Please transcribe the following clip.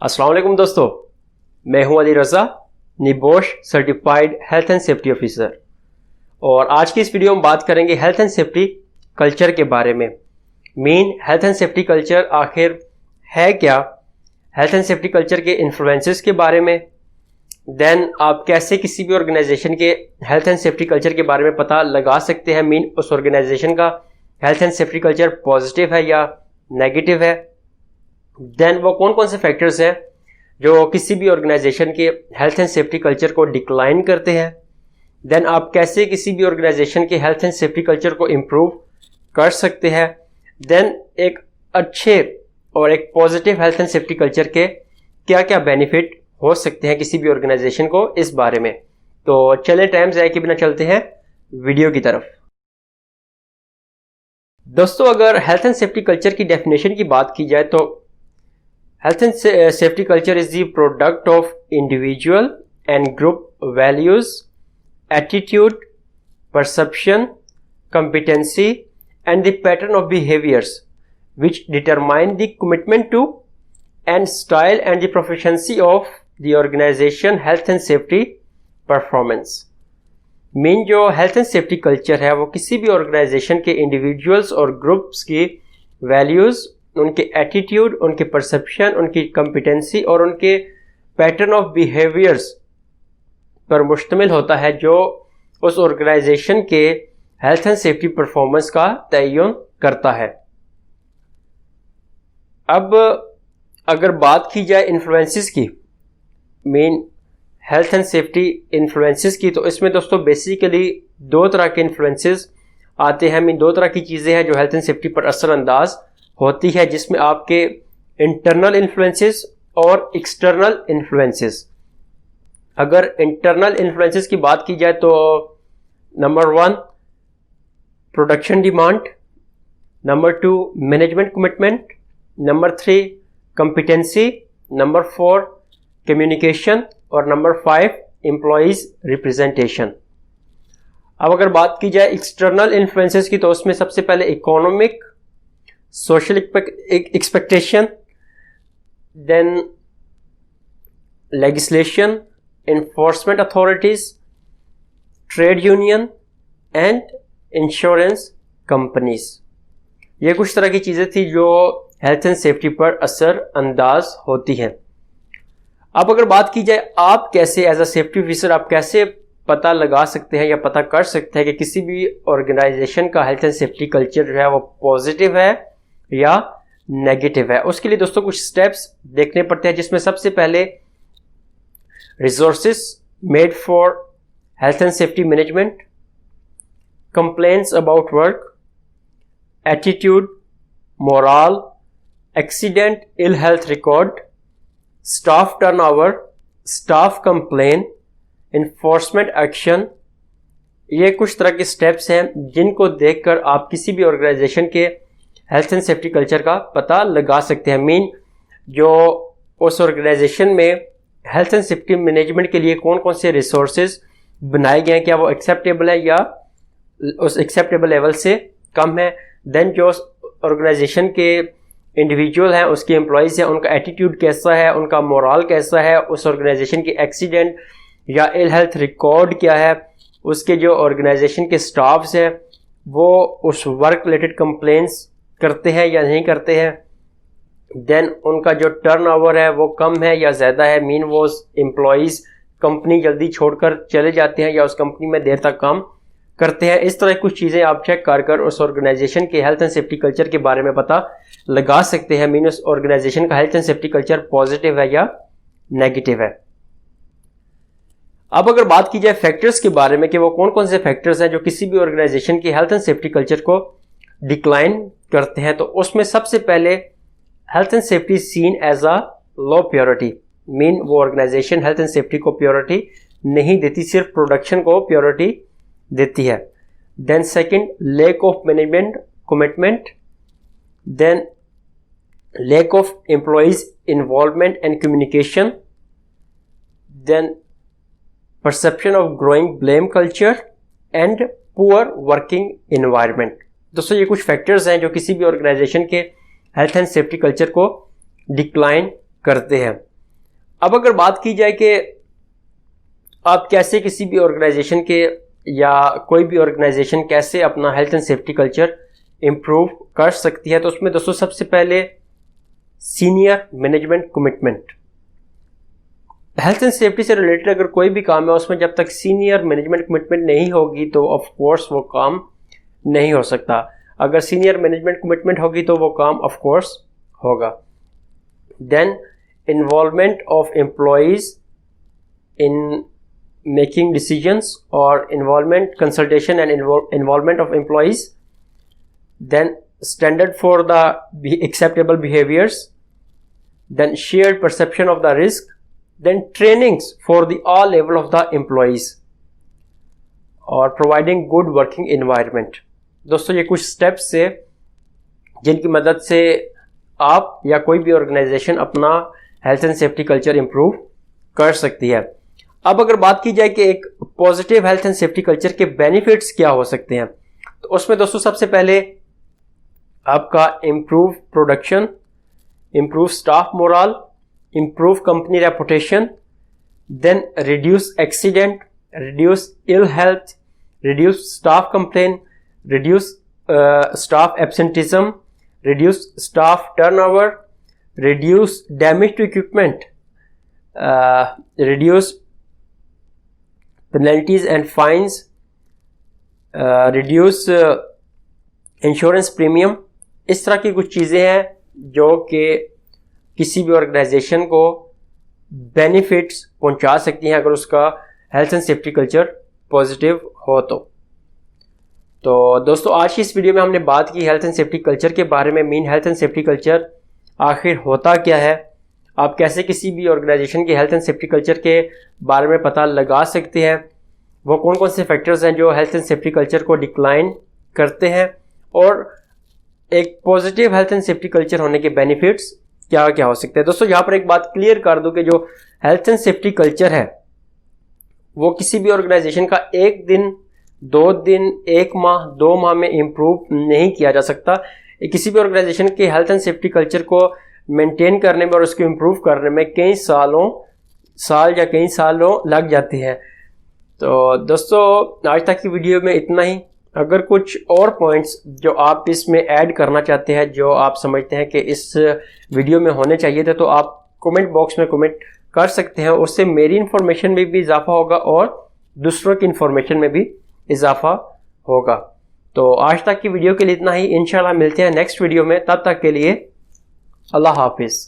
अस्सलाम वालेकुम दोस्तों, मैं हूं Ali Raza, NEBOSH certified health and safety officer. और आज की इस वीडियो में बात करेंगे हेल्थ एंड सेफ्टी कल्चर के बारे में। हेल्थ एंड सेफ्टी कल्चर आखिर है क्या, हेल्थ एंड सेफ्टी कल्चर के इन्फ्लुएंसेस के बारे में, देन आप कैसे किसी भी ऑर्गेनाइजेशन के हेल्थ एंड सेफ्टी कल्चर के बारे में पता लगा सकते हैं। उस ऑर्गेनाइजेशन का health and safety culture positive है या नेगेटिव है। देन वो कौन कौन से फैक्टर्स हैं जो किसी भी ऑर्गेनाइजेशन के हेल्थ एंड सेफ्टी कल्चर को डिक्लाइन करते हैं। देन आप कैसे किसी भी ऑर्गेनाइजेशन के हेल्थ एंड सेफ्टी कल्चर को इम्प्रूव कर सकते हैं। देन एक अच्छे और एक positive health and safety culture के क्या क्या बेनिफिट हो सकते हैं किसी भी ऑर्गेनाइजेशन को, इस बारे में। तो चलें टाइम ज़ाया किए बिना चलते हैं वीडियो की तरफ। दोस्तों, अगर हेल्थ एंड सेफ्टी कल्चर की डेफिनेशन की बात की जाए तो health and safety culture is the product of individual and group values, attitude, perception, competency, and the pattern of behaviors which determine the commitment to and style and the proficiency of the organization health and safety performance। जो health and safety culture है वो किसी भी organisation के individuals और groups की values, उनके attitude, उनके परसेप्शन, उनकी कॉम्पिटेंसी और उनके पैटर्न ऑफ बिहेवियर्स पर मुश्तमिल होता है, जो उस ऑर्गेनाइजेशन के हेल्थ एंड सेफ्टी परफॉर्मेंस का तयन करता है। अब अगर बात की जाए इन्फ्लुएंसेस की, हेल्थ एंड सेफ्टी इन्फ्लुएंसेस की, तो इसमें दोस्तों बेसिकली दो तरह के इन्फ्लुएंसेस आते हैं। दो तरह की चीज़ें हैं जो हेल्थ एंड सेफ्टी पर असरअंदाज होती है, जिसमें आपके इंटरनल इन्फ्लुएंसेस और एक्सटर्नल इन्फ्लुएंसेस। अगर इंटरनल इन्फ्लुएंसेस की बात की जाए तो number 1 production demand, number 2 management commitment, number 3 competency, number 4 communication और नंबर 5 एम्प्लॉइज रिप्रेजेंटेशन। अब अगर बात की जाए एक्सटर्नल इन्फ्लुएंसेस की, तो उसमें सबसे पहले economic, social expectation, then legislation, enforcement authorities, trade union and insurance companies। ये कुछ तरह की चीज़ें थी जो हेल्थ एंड सेफ्टी पर असर अंदाज होती हैं। अब अगर बात की जाए आप कैसे एज अ सेफ्टी ऑफिसर आप कैसे पता लगा सकते हैं या पता कर सकते हैं कि किसी भी ऑर्गेनाइजेशन का हेल्थ एंड सेफ्टी कल्चर जो है वो पॉजिटिव है या नेगेटिव है, उसके लिए दोस्तों कुछ स्टेप्स देखने पड़ते हैं, जिसमें सबसे पहले resources made for health and safety management, complaints about work, attitude, morale, accident ill health record, staff turnover, staff complain, enforcement action. ये कुछ तरह के स्टेप्स हैं जिनको देखकर आप किसी भी ऑर्गेनाइजेशन के हेल्थ एंड सेफ्टी कल्चर का पता लगा सकते हैं। जो उस ऑर्गेनाइजेशन में हेल्थ एंड सेफ्टी मैनेजमेंट के लिए कौन कौन से रिसोर्सेज बनाए गए हैं, क्या वो एक्सेप्टेबल है या उस एक्सेप्टेबल लेवल से कम है। देन जो ऑर्गेनाइजेशन के इंडिविजुअल हैं, उसके एम्प्लॉयज़ हैं, उनका एटीट्यूड कैसा है, उनका मोरल कैसा है, उस ऑर्गेनाइजेशन के एक्सीडेंट या इल हेल्थ रिकॉर्ड क्या है, उसके जो ऑर्गेनाइजेशन के स्टाफ्स हैं वो उस वर्क रिलेटेड कंप्लेंट्स करते हैं या नहीं करते हैं। देन उनका जो टर्नओवर है वो कम है या ज़्यादा है, वो एम्प्लॉयज़ कंपनी जल्दी छोड़कर चले जाते हैं या उस कंपनी में देर तक काम करते हैं। इस तरह कुछ चीज़ें आप चेक कर उस ऑर्गेनाइजेशन के हेल्थ एंड सेफ्टी कल्चर के बारे में पता लगा सकते हैं। उस ऑर्गेनाइजेशन का health and safety culture positive है या नेगेटिव है। अब अगर बात की जाए फैक्टर्स के बारे में कि वो कौन कौन से फैक्टर्स हैं जो किसी भी ऑर्गेनाइजेशन के हेल्थ एंड सेफ्टी कल्चर को डिक्लाइन करते हैं, तो उसमें सबसे पहले health and safety seen as a low priority. वो ऑर्गेनाइजेशन हेल्थ एंड सेफ्टी को प्योरिटी नहीं देती, सिर्फ प्रोडक्शन को प्योरिटी देती है। Then second, lack of management commitment, then lack of employees involvement and communication, then perception of growing blame culture and poor working environment. दोस्तों, ये कुछ फैक्टर्स हैं जो किसी भी ऑर्गेनाइजेशन के हेल्थ एंड सेफ्टी कल्चर को डिक्लाइन करते हैं। अब अगर बात की जाए कि आप कैसे किसी भी ऑर्गेनाइजेशन के या कोई भी ऑर्गेनाइजेशन कैसे अपना health and safety culture improve कर सकती है, तो उसमें दोस्तों सबसे पहले senior management commitment. Health and safety से रिलेटेड अगर कोई भी काम है उसमें जब तक सीनियर मैनेजमेंट कमिटमेंट नहीं होगी तो ऑफ कोर्स वो काम नहीं हो सकता। अगर सीनियर मैनेजमेंट कमिटमेंट होगी तो वो काम ऑफ कोर्स होगा। Then involvement of employees in making decisions और involvement consultation and involvement of employees. Then standard for the acceptable behaviours. Then shared perception of the risk. Then trainings for the all level of the employees और providing good working environment। दोस्तों ये कुछ steps से जिनकी मदद से आप या कोई भी ऑर्गेनाइजेशन अपना health and safety culture improve कर सकती है। अब अगर बात की जाए कि एक positive health and safety culture के बेनिफिट्स क्या हो सकते हैं, तो उसमें दोस्तों सबसे पहले आपका improve production, improve staff moral, improve company reputation, then reduce accident, reduce ill health, reduce staff complaint, reduce staff absenteeism, reduce staff turnover, reduce damage to equipment, reduce penalties and fines, reduce insurance premium। इस तरह की कुछ चीज़ें हैं जो कि किसी भी ऑर्गेनाइजेशन को बेनिफिट्स पहुंचा सकती हैं अगर उसका health and safety culture positive हो तो दोस्तों आज की इस वीडियो में हमने बात की हेल्थ एंड सेफ्टी कल्चर के बारे में। Main health and safety culture आखिर होता क्या है, आप कैसे किसी भी ऑर्गेनाइजेशन के हेल्थ एंड सेफ्टी कल्चर के बारे में पता लगा सकते हैं, वो कौन कौन से फैक्टर्स हैं जो हेल्थ एंड सेफ्टी कल्चर को डिक्लाइन करते हैं, और एक positive health and safety culture होने के बेनिफिट्स क्या क्या हो सकते हैं। दोस्तों यहाँ पर एक बात क्लियर कर दूं कि जो हेल्थ एंड सेफ्टी कल्चर है वो किसी भी ऑर्गेनाइजेशन का एक दिन, 2 दिन, 1 माह, 2 माह में इम्प्रूव नहीं किया जा सकता। किसी भी ऑर्गेनाइजेशन के हेल्थ एंड सेफ्टी कल्चर को मेंटेन करने में और उसको इम्प्रूव करने में कई साल या कई सालों लग जाते हैं। तो दोस्तों आज तक की वीडियो में इतना ही। अगर कुछ और पॉइंट्स जो आप इसमें ऐड करना चाहते हैं, जो आप समझते हैं कि इस वीडियो में होने चाहिए थे, तो आप कमेंट बॉक्स में कमेंट कर सकते हैं। उससे मेरी इन्फॉर्मेशन में भी इजाफा होगा और दूसरों की इन्फॉर्मेशन में भी इजाफा होगा। तो आज तक की वीडियो के लिए इतना ही। इंशाल्लाह मिलते हैं नेक्स्ट वीडियो में, तब तक के लिए अल्लाह हाफिज़।